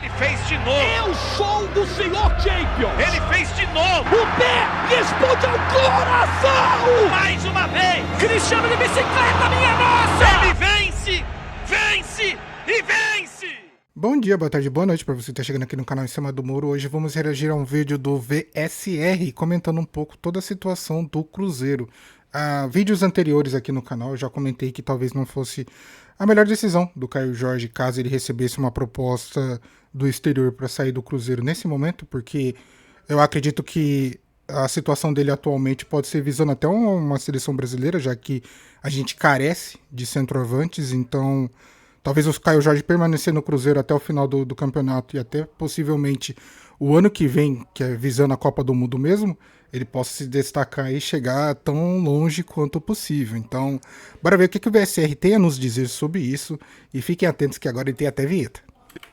Ele fez de novo. Eu sou o senhor Champions. Ele fez de novo. O pé responde ao coração. Mais uma vez. Cristiano de bicicleta, minha nossa. Ele vence, vence e vence. Bom dia, boa tarde, boa noite para você que está chegando aqui no canal Em Cima do Muro. Hoje vamos reagir a um vídeo do VSR comentando um pouco toda a situação do Cruzeiro. Vídeos anteriores aqui no canal eu já comentei que talvez não fosse a melhor decisão do Caio Jorge caso ele recebesse uma proposta do exterior para sair do Cruzeiro nesse momento, porque eu acredito que a situação dele atualmente pode ser visando até uma seleção brasileira, já que a gente carece de centroavantes, então talvez o Caio Jorge permanecer no Cruzeiro até o final do campeonato e até possivelmente o ano que vem, que é visando a Copa do Mundo mesmo, ele possa se destacar e chegar tão longe quanto possível. Então, bora ver o que o VSR tem a nos dizer sobre isso e fiquem atentos que agora ele tem até vinheta.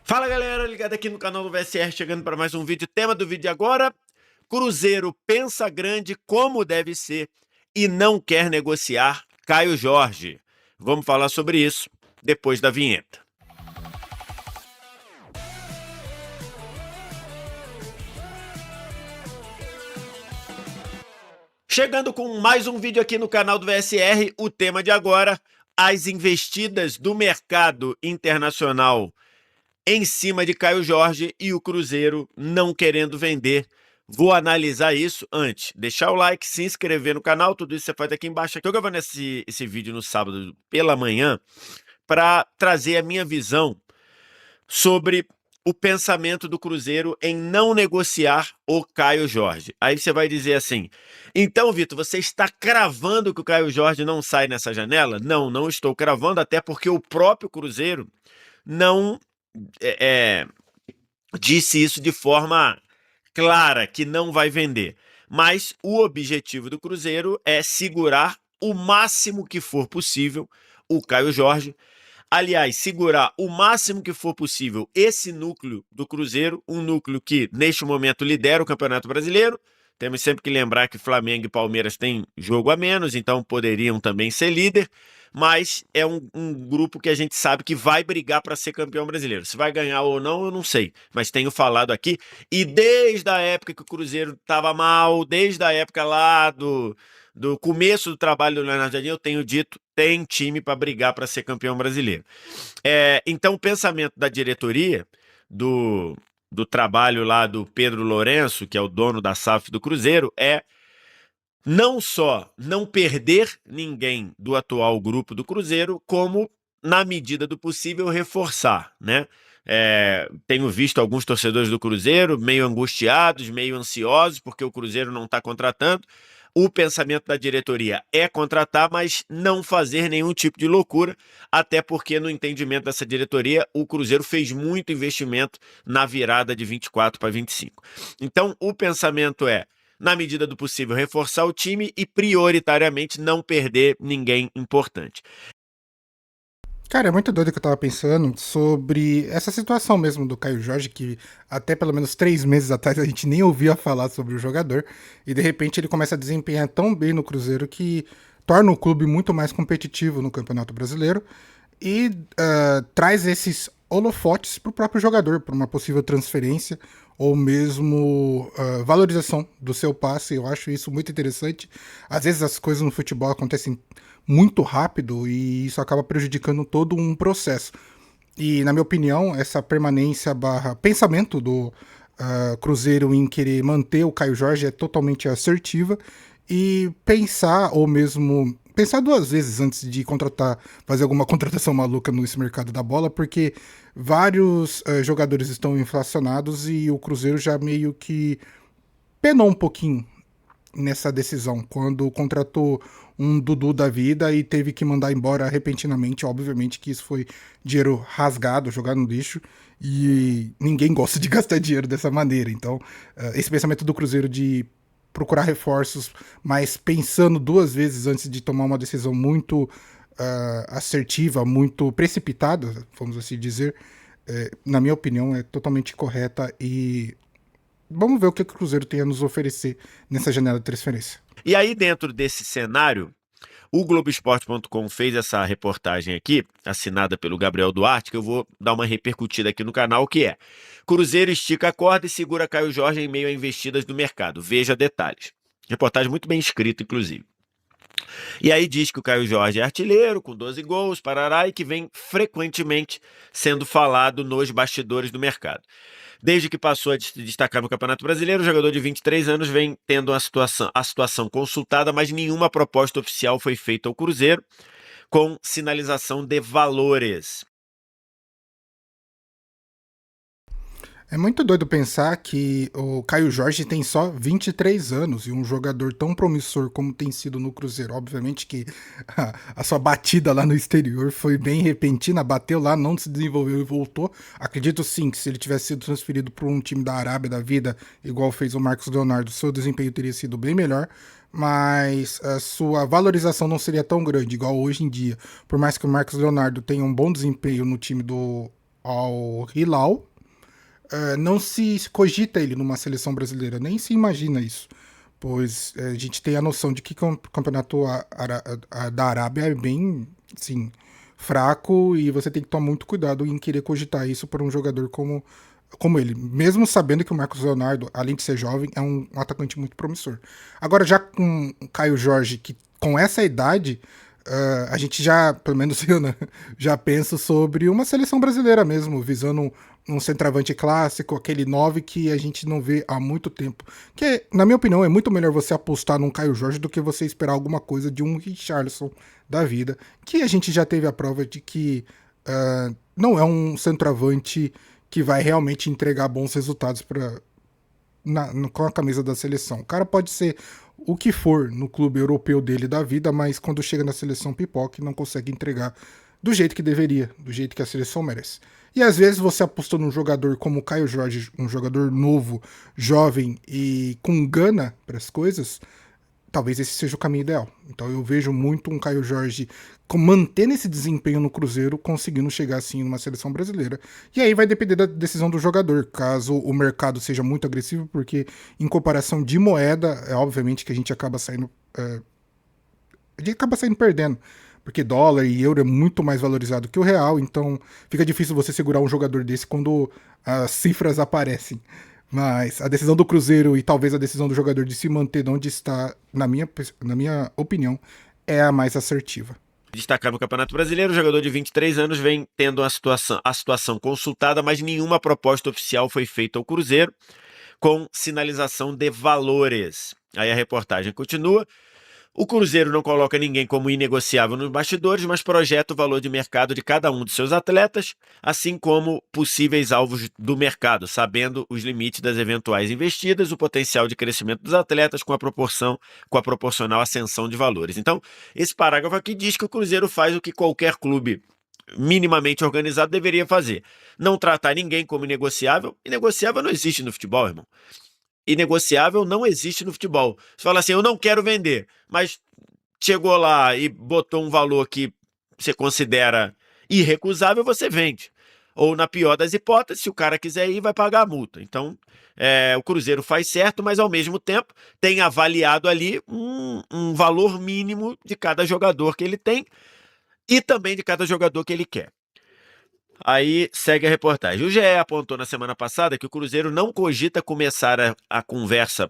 Fala galera, ligado aqui no canal do VSR, chegando para mais um vídeo. Tema do vídeo agora: Cruzeiro pensa grande como deve ser e não quer negociar Caio Jorge. Vamos falar sobre isso depois da vinheta. Chegando com mais um vídeo aqui no canal do VSR, o tema de agora: as investidas do mercado internacional em cima de Caio Jorge e o Cruzeiro não querendo vender. Vou analisar isso antes. Deixar o like, se inscrever no canal, tudo isso você faz aqui embaixo. Estou gravando esse vídeo no sábado pela manhã para trazer a minha visão sobre o pensamento do Cruzeiro em não negociar o Caio Jorge. Aí você vai dizer assim: então, Vitor, você está cravando que o Caio Jorge não sai nessa janela? Não, não estou cravando, até porque o próprio Cruzeiro não disse isso de forma clara, que não vai vender. Mas o objetivo do Cruzeiro é segurar o máximo que for possível o Caio Jorge. Aliás, segurar o máximo que for possível esse núcleo do Cruzeiro, um núcleo que neste momento lidera o Campeonato Brasileiro. Temos sempre que lembrar que Flamengo e Palmeiras têm jogo a menos, então poderiam também ser líder, mas é um grupo que a gente sabe que vai brigar para ser campeão brasileiro. Se vai ganhar ou não, eu não sei, mas tenho falado aqui, e desde a época que o Cruzeiro estava mal, desde a época lá do começo do trabalho do Leonardo Jardim, eu tenho dito: tem time para brigar para ser campeão brasileiro. Então o pensamento da diretoria, do trabalho lá do Pedro Lourenço, que é o dono da SAF do Cruzeiro, é não só não perder ninguém do atual grupo do Cruzeiro, como, na medida do possível, reforçar, né? Tenho visto alguns torcedores do Cruzeiro meio angustiados, meio ansiosos, porque o Cruzeiro não está contratando. O pensamento da diretoria é contratar, mas não fazer nenhum tipo de loucura, até porque, no entendimento dessa diretoria, o Cruzeiro fez muito investimento na virada de 24 para 25. Então, o pensamento é, na medida do possível, reforçar o time e, prioritariamente, não perder ninguém importante. Cara, é muito doido que eu tava pensando sobre essa situação mesmo do Caio Jorge, que até pelo menos 3 meses atrás a gente nem ouvia falar sobre o jogador, e de repente ele começa a desempenhar tão bem no Cruzeiro que torna o clube muito mais competitivo no Campeonato Brasileiro e traz esses holofotes pro próprio jogador, para uma possível transferência ou mesmo valorização do seu passe. Eu acho isso muito interessante. Às vezes as coisas no futebol acontecem muito rápido e isso acaba prejudicando todo um processo. E, na minha opinião, essa permanência / pensamento do Cruzeiro em querer manter o Caio Jorge é totalmente assertiva, e pensar, ou mesmo pensar 2 vezes antes de fazer alguma contratação maluca nesse mercado da bola, porque vários jogadores estão inflacionados e o Cruzeiro já meio que penou um pouquinho nessa decisão, quando contratou um Dudu da vida e teve que mandar embora repentinamente. Obviamente que isso foi dinheiro rasgado, jogado no lixo, e ninguém gosta de gastar dinheiro dessa maneira. Então, esse pensamento do Cruzeiro de procurar reforços, mas pensando 2 vezes antes de tomar uma decisão muito assertiva, muito precipitada, vamos assim dizer, na minha opinião, é totalmente correta. E vamos ver o que o Cruzeiro tem a nos oferecer nessa janela de transferência. E aí, dentro desse cenário, o Globoesporte.com fez essa reportagem aqui, assinada pelo Gabriel Duarte, que eu vou dar uma repercutida aqui no canal, que é: Cruzeiro estica a corda e segura Caio Jorge em meio a investidas do mercado. Veja detalhes. Reportagem muito bem escrita, inclusive. E aí diz que o Caio Jorge é artilheiro, com 12 gols, parará, e que vem frequentemente sendo falado nos bastidores do mercado. Desde que passou a destacar no Campeonato Brasileiro, o jogador de 23 anos vem tendo a situação consultada, mas nenhuma proposta oficial foi feita ao Cruzeiro com sinalização de valores. É muito doido pensar que o Caio Jorge tem só 23 anos e um jogador tão promissor como tem sido no Cruzeiro. Obviamente que a sua batida lá no exterior foi bem repentina, bateu lá, não se desenvolveu e voltou. Acredito sim que se ele tivesse sido transferido para um time da Arábia da vida, igual fez o Marcos Leonardo, seu desempenho teria sido bem melhor, mas a sua valorização não seria tão grande, igual hoje em dia. Por mais que o Marcos Leonardo tenha um bom desempenho no time do Al Hilal, não se cogita ele numa seleção brasileira, nem se imagina isso, pois a gente tem a noção de que o campeonato da Arábia é bem, assim, fraco e você tem que tomar muito cuidado em querer cogitar isso para um jogador como ele, mesmo sabendo que o Marcos Leonardo, além de ser jovem, é um atacante muito promissor. Agora, já com o Caio Jorge, que com essa idade, a gente já, pelo menos eu, né, já penso sobre uma seleção brasileira mesmo, visando um centroavante clássico, aquele 9 que a gente não vê há muito tempo. Que, na minha opinião, é muito melhor você apostar num Caio Jorge do que você esperar alguma coisa de um Richarlison da vida, que a gente já teve a prova de que não é um centroavante que vai realmente entregar bons resultados com a camisa da seleção. O cara pode ser o que for no clube europeu dele da vida, mas quando chega na seleção pipoca não consegue entregar do jeito que deveria, do jeito que a seleção merece. E às vezes você apostou num jogador como o Caio Jorge, um jogador novo, jovem e com gana para as coisas, talvez esse seja o caminho ideal. Então eu vejo muito um Caio Jorge mantendo esse desempenho no Cruzeiro, conseguindo chegar assim numa seleção brasileira. E aí vai depender da decisão do jogador, caso o mercado seja muito agressivo, porque em comparação de moeda, é obviamente que a gente acaba saindo perdendo, porque dólar e euro é muito mais valorizado que o real, então fica difícil você segurar um jogador desse quando as cifras aparecem. Mas a decisão do Cruzeiro e talvez a decisão do jogador de se manter onde está, na minha opinião, é a mais assertiva. Destacar no Campeonato Brasileiro, o jogador de 23 anos vem tendo a situação consultada, mas nenhuma proposta oficial foi feita ao Cruzeiro com sinalização de valores. Aí a reportagem continua. O Cruzeiro não coloca ninguém como inegociável nos bastidores, mas projeta o valor de mercado de cada um de seus atletas, assim como possíveis alvos do mercado, sabendo os limites das eventuais investidas, o potencial de crescimento dos atletas com a proporcional ascensão de valores. Então, esse parágrafo aqui diz que o Cruzeiro faz o que qualquer clube minimamente organizado deveria fazer. Não tratar ninguém como inegociável. Inegociável não existe no futebol, irmão. Inegociável não existe no futebol. Você fala assim, eu não quero vender, mas chegou lá e botou um valor que você considera irrecusável, você vende. Ou na pior das hipóteses, se o cara quiser ir, vai pagar a multa. Então, o Cruzeiro faz certo, mas ao mesmo tempo tem avaliado ali um valor mínimo de cada jogador que ele tem e também de cada jogador que ele quer. Aí segue a reportagem. O GE apontou na semana passada que o Cruzeiro não cogita começar a conversa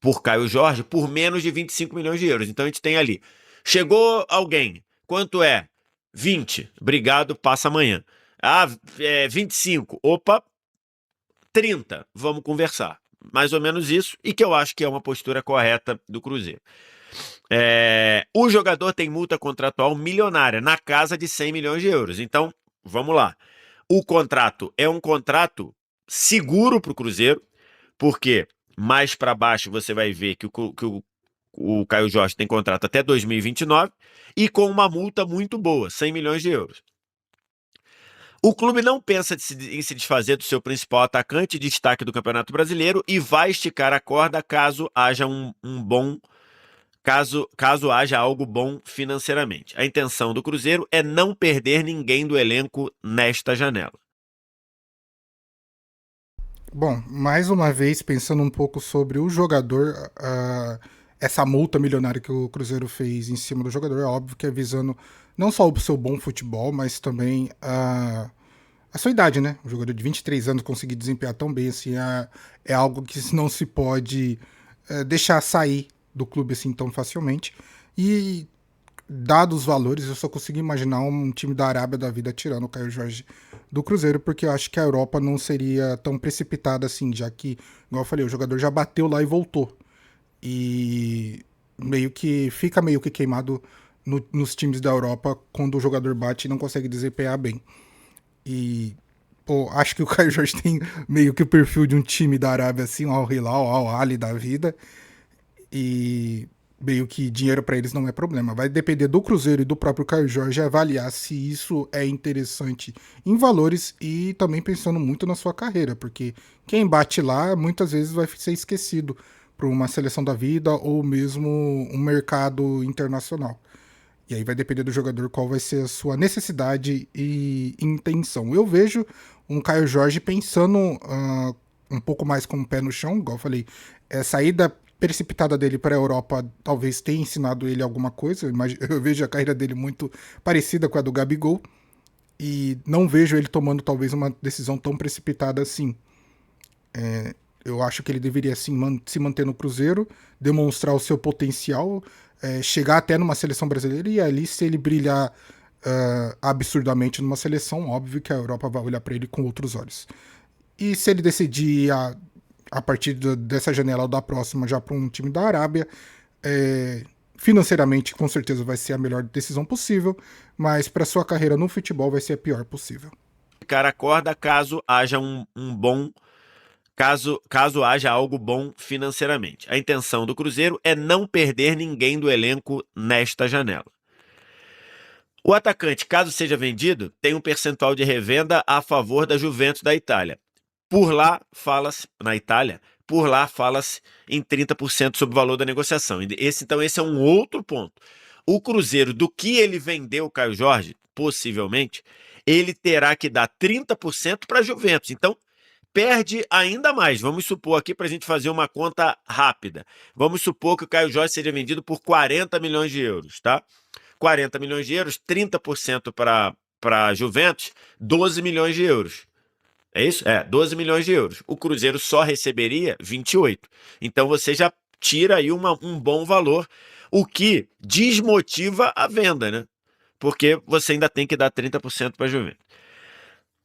por Caio Jorge por menos de 25 milhões de euros. Então a gente tem ali, chegou alguém, quanto é? 20, obrigado, passa amanhã. 25, opa, 30, vamos conversar. Mais ou menos isso, e que eu acho que é uma postura correta do Cruzeiro. O jogador tem multa contratual milionária, na casa de 100 milhões de euros. Então, vamos lá. O contrato é um contrato seguro para o Cruzeiro, porque mais para baixo você vai ver que o Caio Jorge tem contrato até 2029 e com uma multa muito boa, 100 milhões de euros. O clube não pensa em se desfazer do seu principal atacante de destaque do Campeonato Brasileiro e vai esticar a corda caso haja caso haja algo bom financeiramente. A intenção do Cruzeiro é não perder ninguém do elenco nesta janela. Bom, mais uma vez, pensando um pouco sobre o jogador, essa multa milionária que o Cruzeiro fez em cima do jogador, é óbvio que é visando não só o seu bom futebol, mas também a sua idade, né? Um jogador de 23 anos conseguir desempenhar tão bem assim é algo que não se pode deixar sair do clube assim tão facilmente. E dados os valores, eu só consigo imaginar um time da Arábia da vida tirando o Caio Jorge do Cruzeiro, porque eu acho que a Europa não seria tão precipitada assim, já que, igual eu falei, o jogador já bateu lá e voltou. E fica meio que queimado nos times da Europa quando o jogador bate e não consegue desempenhar bem. E, pô, acho que o Caio Jorge tem meio que o perfil de um time da Arábia, assim, o Al Hilal, o Al Ahly da vida. E meio que dinheiro para eles não é problema. Vai depender do Cruzeiro e do próprio Caio Jorge avaliar se isso é interessante em valores e também pensando muito na sua carreira, porque quem bate lá muitas vezes vai ser esquecido por uma seleção da vida ou mesmo um mercado internacional. E aí vai depender do jogador qual vai ser a sua necessidade e intenção. Eu vejo um Caio Jorge pensando um pouco mais com o pé no chão, igual eu falei, a saída precipitada dele para a Europa talvez tenha ensinado ele alguma coisa. Eu vejo a carreira dele muito parecida com a do Gabigol e não vejo ele tomando talvez uma decisão tão precipitada assim. Eu acho que ele deveria sim, se manter no Cruzeiro, demonstrar o seu potencial, chegar até numa seleção brasileira e ali, se ele brilhar absurdamente numa seleção, óbvio que a Europa vai olhar para ele com outros olhos. E se ele decidir a partir dessa janela ou da próxima já para um time da Arábia, financeiramente com certeza vai ser a melhor decisão possível, mas para sua carreira no futebol vai ser a pior possível. O cara acorda caso haja um bom. Caso haja algo bom financeiramente. A intenção do Cruzeiro é não perder ninguém do elenco nesta janela. O atacante, caso seja vendido, tem um percentual de revenda a favor da Juventus da Itália. Por lá fala-se, na Itália, em 30% sobre o valor da negociação. Então esse é um outro ponto. O Cruzeiro, do que ele vendeu o Caio Jorge, possivelmente, ele terá que dar 30% para a Juventus. Então, perde ainda mais. Vamos supor aqui, para a gente fazer uma conta rápida. Vamos supor que o Caio Jorge seja vendido por 40 milhões de euros, tá? 40 milhões de euros, 30% para a Juventus, 12 milhões de euros. É isso? 12 milhões de euros. O Cruzeiro só receberia 28. Então você já tira aí um bom valor, o que desmotiva a venda, né? Porque você ainda tem que dar 30% para a Juventus.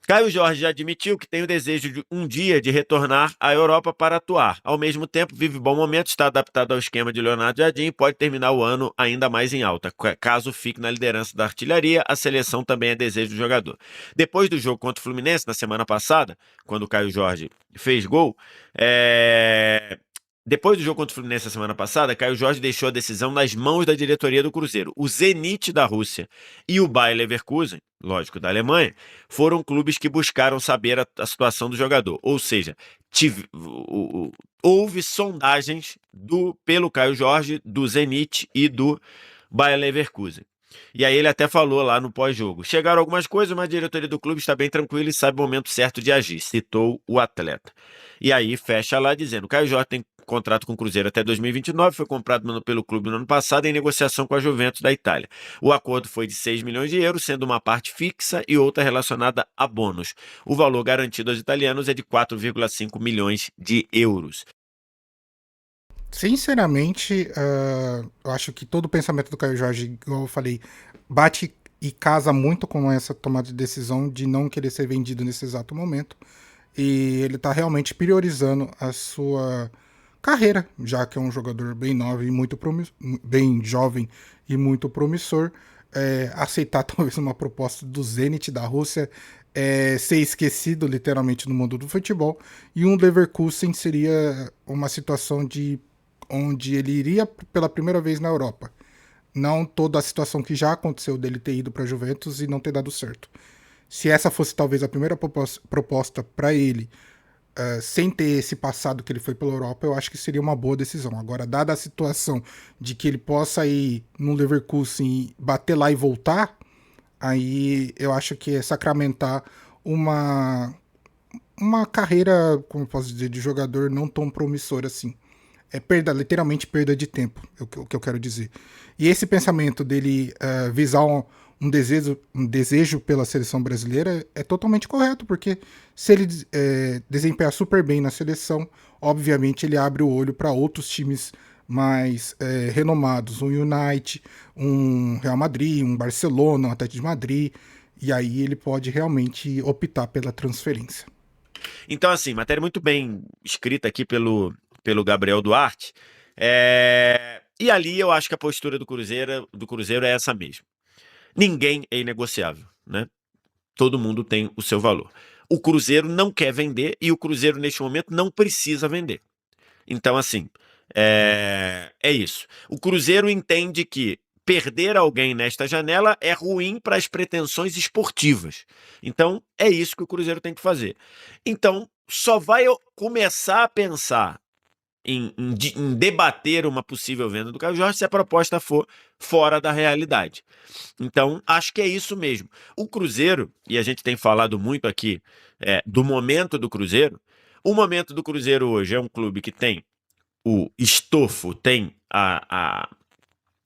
Caio Jorge já admitiu que tem o desejo de um dia de retornar à Europa para atuar. Ao mesmo tempo, vive bom momento, está adaptado ao esquema de Leonardo Jardim e pode terminar o ano ainda mais em alta. Caso fique na liderança da artilharia, a seleção também é desejo do jogador. Depois do jogo contra o Fluminense, na semana passada, quando o Caio Jorge fez gol, Depois do jogo contra o Fluminense na semana passada, Caio Jorge deixou a decisão nas mãos da diretoria do Cruzeiro. O Zenit da Rússia e o Bayer Leverkusen, lógico, da Alemanha, foram clubes que buscaram saber a situação do jogador. Ou seja, houve sondagens pelo Caio Jorge, do Zenit e do Bayer Leverkusen. E aí ele até falou lá no pós-jogo. Chegaram algumas coisas, mas a diretoria do clube está bem tranquila e sabe o momento certo de agir, citou o atleta. E aí fecha lá dizendo, Caio Jorge tem contrato com o Cruzeiro até 2029, foi comprado pelo clube no ano passado em negociação com a Juventus da Itália. O acordo foi de 6 milhões de euros, sendo uma parte fixa e outra relacionada a bônus. O valor garantido aos italianos é de 4,5 milhões de euros. Sinceramente, eu acho que todo o pensamento do Caio Jorge, como eu falei, bate e casa muito com essa tomada de decisão de não querer ser vendido nesse exato momento. E ele está realmente priorizando a sua carreira, já que é um jogador bem novo e bem jovem e muito promissor. Aceitar talvez uma proposta do Zenit da Rússia, ser esquecido literalmente no mundo do futebol, e um Leverkusen seria uma situação onde ele iria pela primeira vez na Europa. Não toda a situação que já aconteceu dele ter ido para a Juventus e não ter dado certo. Se essa fosse talvez a primeira proposta para ele, sem ter esse passado que ele foi pela Europa, eu acho que seria uma boa decisão. Agora, dada a situação de que ele possa ir no Leverkusen, bater lá e voltar, aí eu acho que é sacramentar uma carreira, como eu posso dizer, de jogador não tão promissor assim. Literalmente perda de tempo, o que eu quero dizer. E esse pensamento dele visar um desejo pela seleção brasileira é totalmente correto, porque se ele desempenhar super bem na seleção, obviamente ele abre o olho para outros times mais renomados, um United, um Real Madrid, um Barcelona, um Atlético de Madrid, e aí ele pode realmente optar pela transferência. Então, assim, matéria muito bem escrita aqui pelo Gabriel Duarte. E ali eu acho que a postura do Cruzeiro é essa mesmo. Ninguém é inegociável, né? Todo mundo tem o seu valor. O Cruzeiro não quer vender e o Cruzeiro, neste momento, não precisa vender. Então, assim, é isso. O Cruzeiro entende que perder alguém nesta janela é ruim para as pretensões esportivas. Então, é isso que o Cruzeiro tem que fazer. Então, só vai começar a pensar em debater uma possível venda do Caio Jorge se a proposta for fora da realidade. Então, acho que é isso mesmo. O Cruzeiro, e a gente tem falado muito aqui do momento do Cruzeiro, o momento do Cruzeiro hoje é um clube que tem o estofo, tem a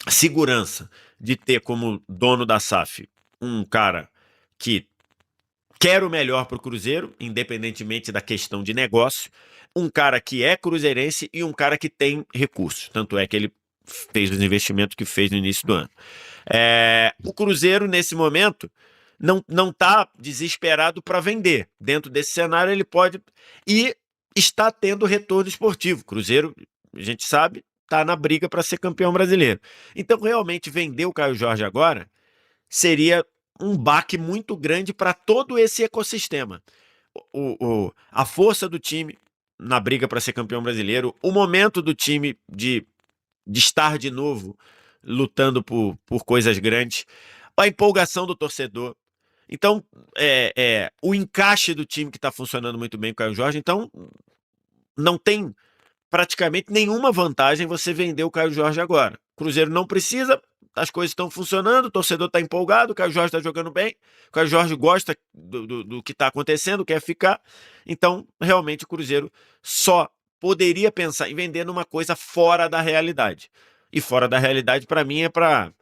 segurança de ter como dono da SAF um cara que quer o melhor para o Cruzeiro, independentemente da questão de negócio, um cara que é cruzeirense e um cara que tem recursos. Tanto é que ele fez os investimentos que fez no início do ano. O Cruzeiro, nesse momento, não está desesperado para vender. Dentro desse cenário, ele pode... E está tendo retorno esportivo. Cruzeiro, a gente sabe, está na briga para ser campeão brasileiro. Então, realmente, vender o Caio Jorge agora seria um baque muito grande para todo esse ecossistema. A força do time na briga para ser campeão brasileiro, o momento do time de estar de novo lutando por coisas grandes, a empolgação do torcedor. Então, o encaixe do time que está funcionando muito bem com o Caio Jorge. Então, não tem praticamente nenhuma vantagem você vender o Caio Jorge agora. O Cruzeiro não precisa, as coisas estão funcionando, o torcedor está empolgado, o Caio Jorge está jogando bem, o Caio Jorge gosta do que está acontecendo, quer ficar. Então, realmente, o Cruzeiro só poderia pensar em vender numa coisa fora da realidade. E fora da realidade, para mim, é para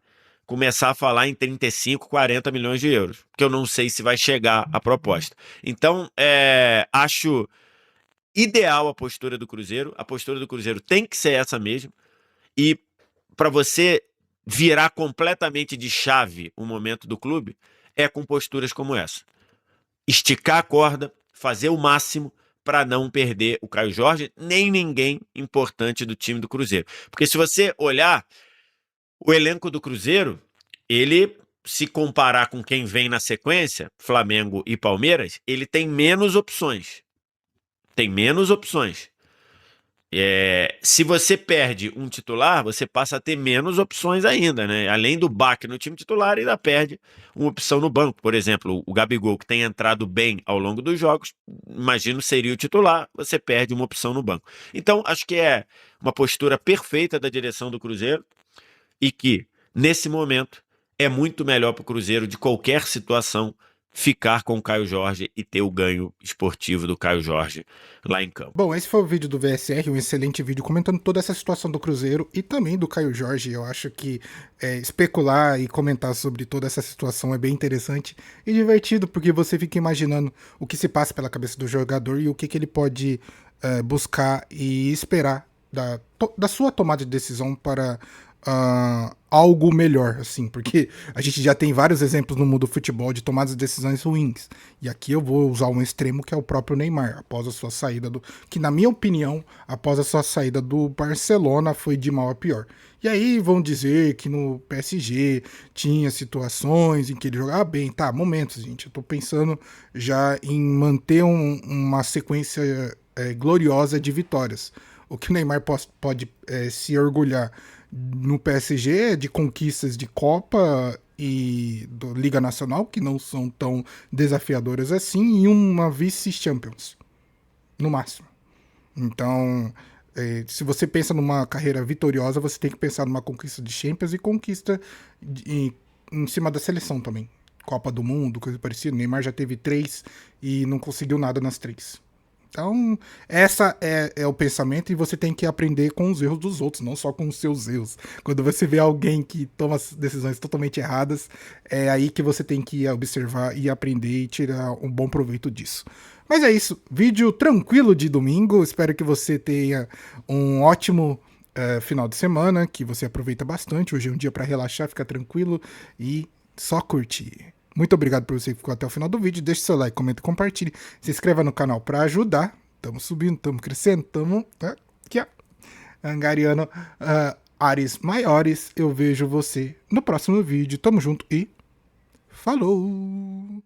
começar a falar em 35, 40 milhões de euros, porque eu não sei se vai chegar a proposta. Então, acho ideal a postura do Cruzeiro. A postura do Cruzeiro tem que ser essa mesmo. E para você virar completamente de chave o momento do clube, é com posturas como essa. Esticar a corda, fazer o máximo para não perder o Caio Jorge, nem ninguém importante do time do Cruzeiro. Porque se você olhar o elenco do Cruzeiro, ele, se comparar com quem vem na sequência, Flamengo e Palmeiras, ele tem menos opções. Tem menos opções. Se você perde um titular, você passa a ter menos opções ainda, né? Além do baque no time titular, ainda perde uma opção no banco. Por exemplo, o Gabigol, que tem entrado bem ao longo dos jogos, imagino seria o titular, você perde uma opção no banco. Então, acho que é uma postura perfeita da direção do Cruzeiro e que, nesse momento, é muito melhor para o Cruzeiro, de qualquer situação, ficar com o Caio Jorge e ter o ganho esportivo do Caio Jorge lá em campo. Bom, esse foi o vídeo do VSR, um excelente vídeo comentando toda essa situação do Cruzeiro e também do Caio Jorge. Eu acho que especular e comentar sobre toda essa situação é bem interessante e divertido, porque você fica imaginando o que se passa pela cabeça do jogador e o que ele pode buscar e esperar da sua tomada de decisão para algo melhor, assim, porque a gente já tem vários exemplos no mundo do futebol de tomadas de decisões ruins. E aqui eu vou usar um extremo que é o próprio Neymar, após a sua saída que, na minha opinião, após a sua saída do Barcelona, foi de mal a pior. E aí vão dizer que no PSG tinha situações em que ele jogava bem. Tá, momentos, gente. Eu tô pensando já em manter uma sequência gloriosa de vitórias. O que o Neymar pode se orgulhar no PSG de conquistas de Copa e Liga Nacional, que não são tão desafiadoras assim, e uma vice-champions, no máximo. Então, se você pensa numa carreira vitoriosa, você tem que pensar numa conquista de Champions e conquista em cima da seleção também. Copa do Mundo, coisa parecida. O Neymar já teve 3 e não conseguiu nada nas 3. Então, essa é o pensamento e você tem que aprender com os erros dos outros, não só com os seus erros. Quando você vê alguém que toma decisões totalmente erradas, é aí que você tem que observar e aprender e tirar um bom proveito disso. Mas é isso, vídeo tranquilo de domingo, espero que você tenha um ótimo final de semana, que você aproveita bastante. Hoje é um dia para relaxar, ficar tranquilo e só curtir. Muito obrigado por você que ficou até o final do vídeo. Deixe seu like, comenta e compartilhe. Se inscreva no canal para ajudar. Estamos subindo, estamos crescendo, estamos aqui, ó, angariando áreas maiores. Eu vejo você no próximo vídeo. Tamo junto e falou!